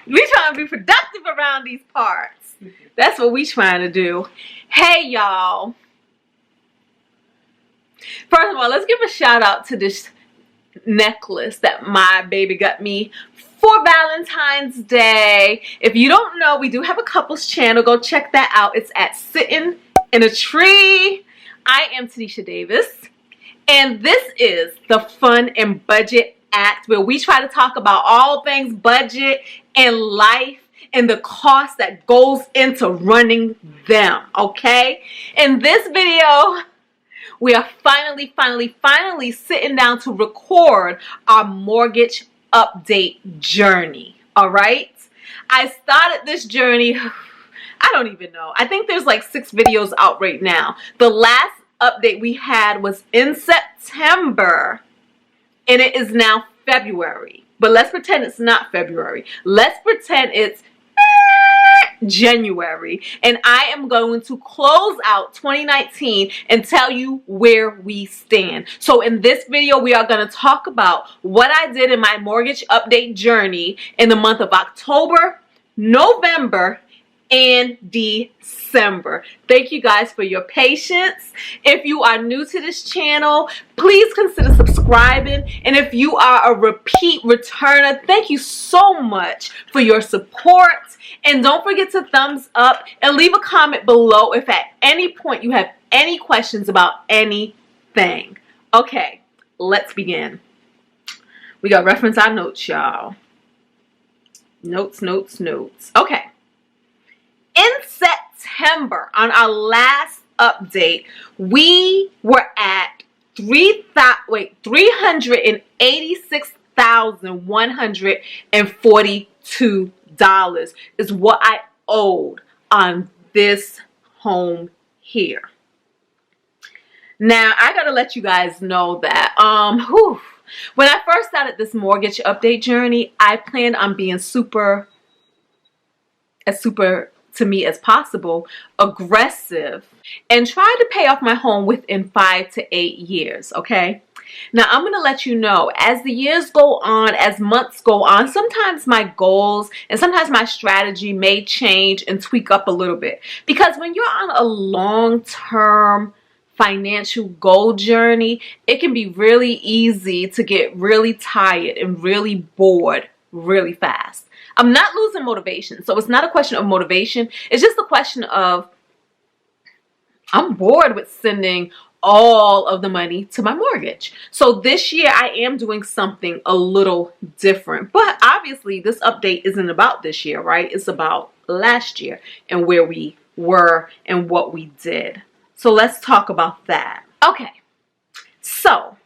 We trying to be productive around these parts. That's what we trying to do. Hey, y'all. First of all, let's give a shout out to this necklace that my baby got me for Valentine's Day. If you don't know, we do have a couples channel. Go check that out. It's at Sitting in a Tree. I am Tinesha Davis, and this is the Fun and Budget Act, where we try to talk about all things budget and life and the cost that goes into running them, okay? In this video, we are finally sitting down to record our mortgage update journey, all right? I started this journey, I don't even know. I think there's like 6 videos out right now. The last update we had was in September, and it is now February. But let's pretend it's not February. Let's pretend it's January, and I am going to close out 2019 and tell you where we stand. So in this video, we are going to talk about what I did in my mortgage update journey in the month of October, November, and December. Thank you guys for your patience. If you are new to this channel, please consider subscribing. And if you are a repeat returner, thank you so much for your support. And don't forget to thumbs up and leave a comment below if at any point you have any questions about anything. Okay, let's begin. We got to reference our notes, y'all. Notes. Okay. In September, on our last update, we were at $386,142 is what I owed on this home here. Now, I gotta let you guys know that when I first started this mortgage update journey, I planned on being super to me as possible, aggressive, and try to pay off my home within 5 to 8 years, okay? Now, I'm going to let you know, as the years go on, as months go on, sometimes my goals and sometimes my strategy may change and tweak up a little bit. Because when you're on a long-term financial goal journey, it can be really easy to get really tired and really bored really fast. I'm not losing motivation. So it's not a question of motivation. It's just a question of I'm bored with sending all of the money to my mortgage. So this year I am doing something a little different. But obviously this update isn't about this year, right? It's about last year and where we were and what we did. So let's talk about that. Okay. So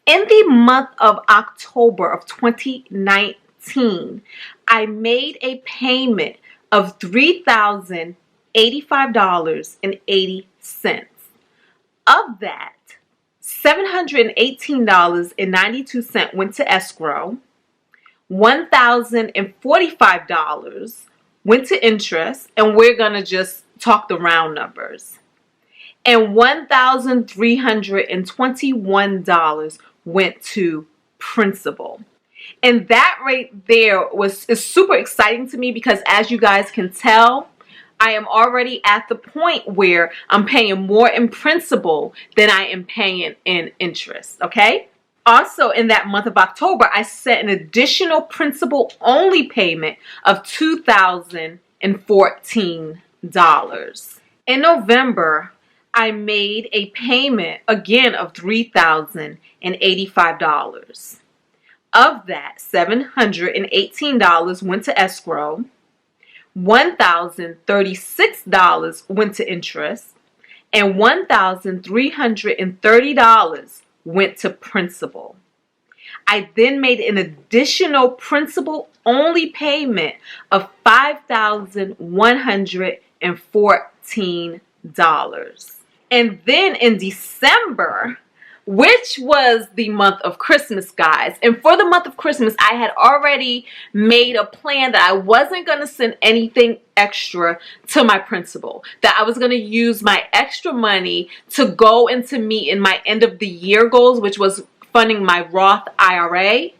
in the month of October of 2019, I made a payment of $3,085.80. Of that, $718.92 went to escrow, $1,045 went to interest, and we're going to just talk the round numbers, and $1,321 went to principal. And that right there is super exciting to me because, as you guys can tell, I am already at the point where I'm paying more in principal than I am paying in interest, okay? Also, in that month of October, I set an additional principal-only payment of $2,014. In November, I made a payment, again, of $3,085. Of that, $718 went to escrow, $1,036 went to interest, and $1,330 went to principal. I then made an additional principal-only payment of $5,114. And then in December, which was the month of Christmas, guys. And for the month of Christmas, I had already made a plan that I wasn't going to send anything extra to my principal, that I was going to use my extra money to go into meet in my end of the year goals, which was funding my Roth IRA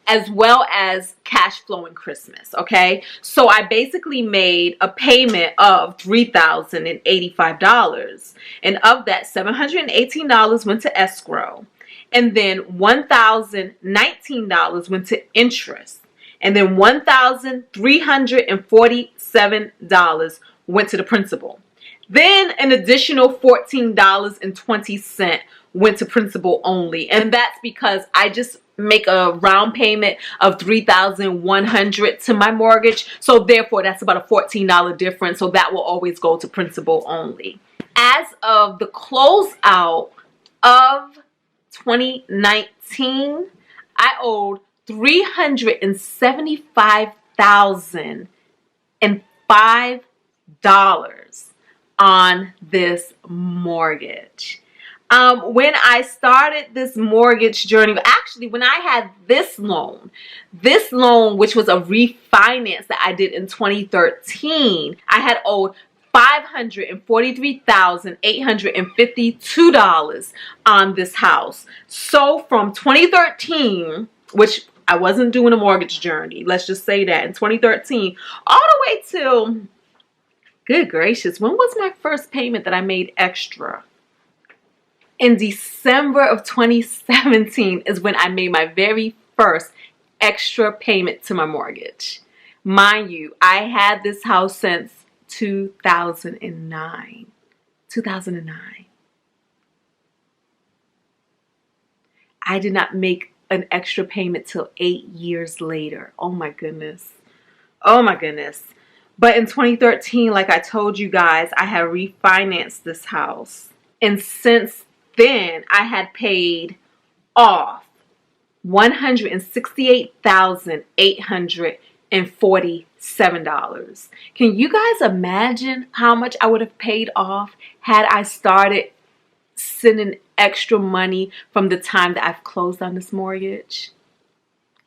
as well as cash flow in Christmas, okay? So I basically made a payment of $3,085. And of that, $718 went to escrow. And then $1,019 went to interest. And then $1,347 went to the principal. Then an additional $14.20 went to principal only. And that's because I just make a round payment of $3,100 to my mortgage. So therefore, that's about a $14 difference. So that will always go to principal only. As of the closeout of 2019, I owed $375,005 on this mortgage. When I started this mortgage journey, actually when I had this loan, which was a refinance that I did in 2013, I had owed $543,852 on this house. So from 2013, which I wasn't doing a mortgage journey, let's just say that, in 2013, all the way till, good gracious, when was my first payment that I made extra? In December of 2017 is when I made my very first extra payment to my mortgage. Mind you, I had this house since 2009. 2009. I did not make an extra payment till 8 years later. Oh my goodness. Oh my goodness. But in 2013, like I told you guys, I had refinanced this house. And since then, I had paid off $168,847. Can you guys imagine how much I would have paid off had I started sending extra money from the time that I've closed on this mortgage?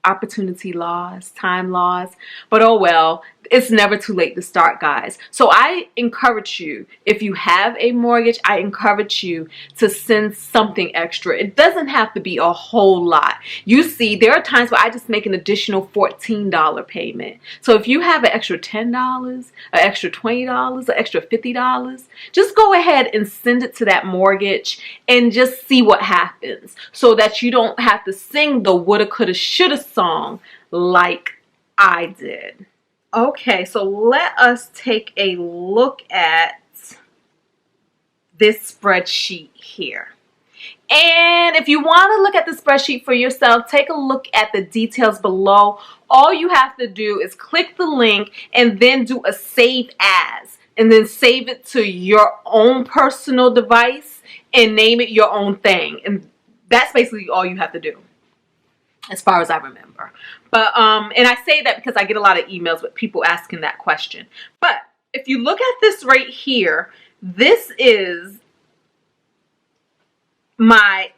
Opportunity lost, time lost, but oh well, it's never too late to start, guys. So I encourage you, if you have a mortgage, I encourage you to send something extra. It doesn't have to be a whole lot. You see, there are times where I just make an additional $14 payment. So if you have an extra $10, an extra $20, an extra $50, just go ahead and send it to that mortgage and just see what happens, so that you don't have to sing the woulda, coulda, shoulda song like I did. Okay, so let us take a look at this spreadsheet here. And if you want to look at the spreadsheet for yourself, take a look at the details below. All you have to do is click the link and then do a save as, and then save it to your own personal device and name it your own thing. And that's basically all you have to do, as far as I remember. But and I say that because I get a lot of emails with people asking that question. But if you look at this right here, this is my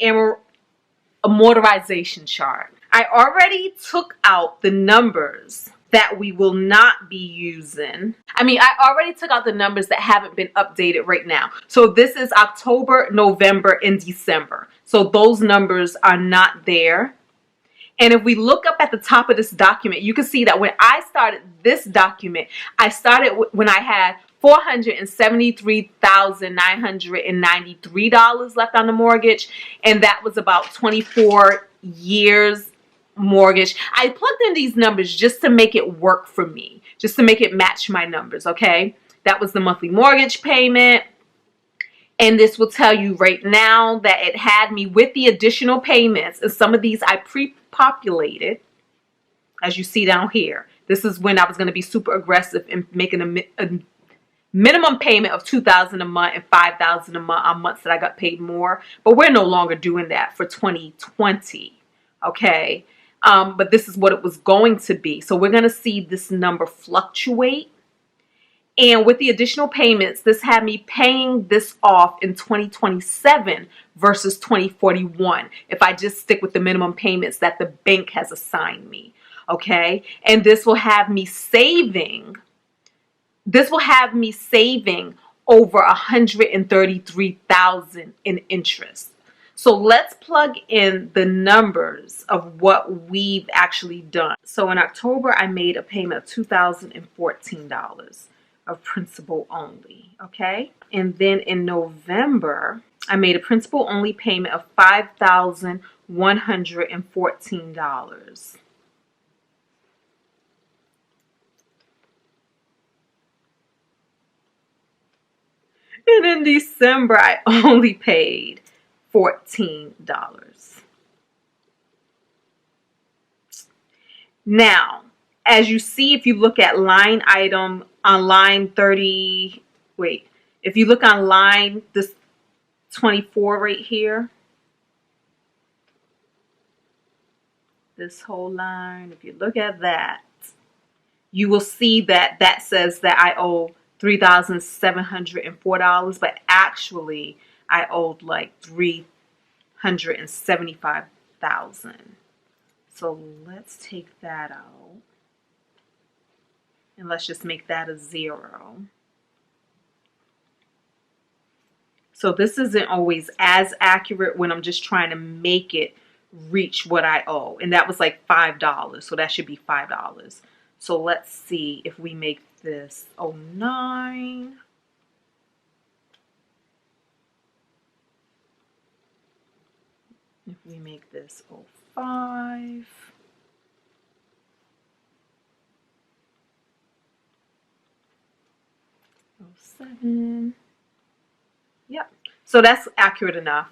amortization chart. I already took out the numbers that we will not be using. I already took out the numbers that haven't been updated right now. So this is October, November, and December. So those numbers are not there. And if we look up at the top of this document, you can see that when I started this document, I started when I had $473,993 left on the mortgage, and that was about 24 years mortgage. I plugged in these numbers just to make it work for me, just to make it match my numbers, okay? That was the monthly mortgage payment. And this will tell you right now that it had me with the additional payments, and some of these I pre-populated, as you see down here. This is when I was going to be super aggressive in making a minimum payment of $2,000 a month and $5,000 a month on months that I got paid more. But we're no longer doing that for 2020, okay? But this is what it was going to be. So we're going to see this number fluctuate. And with the additional payments, this had me paying this off in 2027 versus 2041 if I just stick with the minimum payments that the bank has assigned me, okay? And this will have me saving over $133,000 in interest. So let's plug in the numbers of what we've actually done. So in October, I made a payment of $2,014 of principal only, okay? And then in November, I made a principal only payment of $5,114. And in December, I only paid $14. Now, as you see, if you look at line item on line 30, wait, if you look on line this 24 right here, this whole line, if you look at that, you will see that that says that I owe $3,704, but actually I owed like $375,000. So let's take that out. And let's just make that a 0. So this isn't always as accurate when I'm just trying to make it reach what I owe. And that was like $5. So that should be $5. So let's see if we make this 09. If we make this 05. 07. Yep. So that's accurate enough.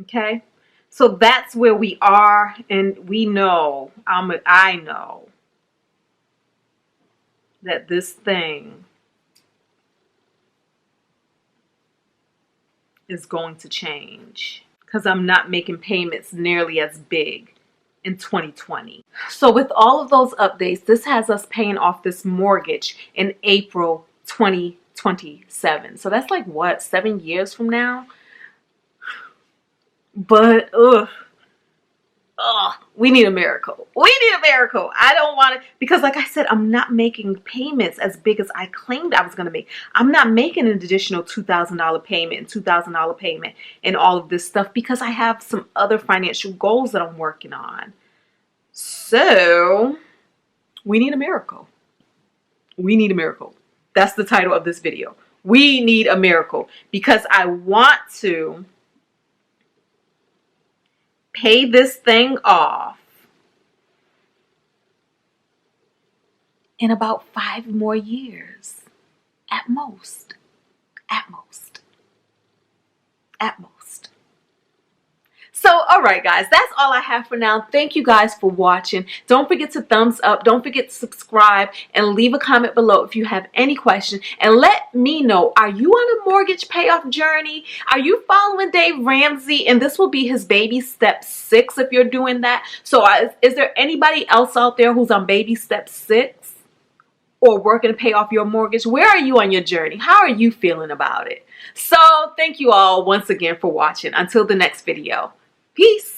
Okay. So that's where we are, and we know, I know that this thing is going to change because I'm not making payments nearly as big in 2020. So with all of those updates, this has us paying off this mortgage in April 2027. So that's like what, 7 years from now? But we need a miracle. We need a miracle. I don't want to, because like I said, I'm not making payments as big as I claimed I was going to make. I'm not making an additional $2,000 payment and $2,000 payment and all of this stuff because I have some other financial goals that I'm working on. So we need a miracle. We need a miracle. That's the title of this video. We need a miracle because I want to pay this thing off in about 5 more years. At most. At most. At most. So, all right, guys, that's all I have for now. Thank you guys for watching. Don't forget to thumbs up. Don't forget to subscribe and leave a comment below if you have any questions. And let me know, are you on a mortgage payoff journey? Are you following Dave Ramsey? And this will be his baby step 6 if you're doing that. So is there anybody else out there who's on baby step 6 or working to pay off your mortgage? Where are you on your journey? How are you feeling about it? So thank you all once again for watching. Until the next video. Peace.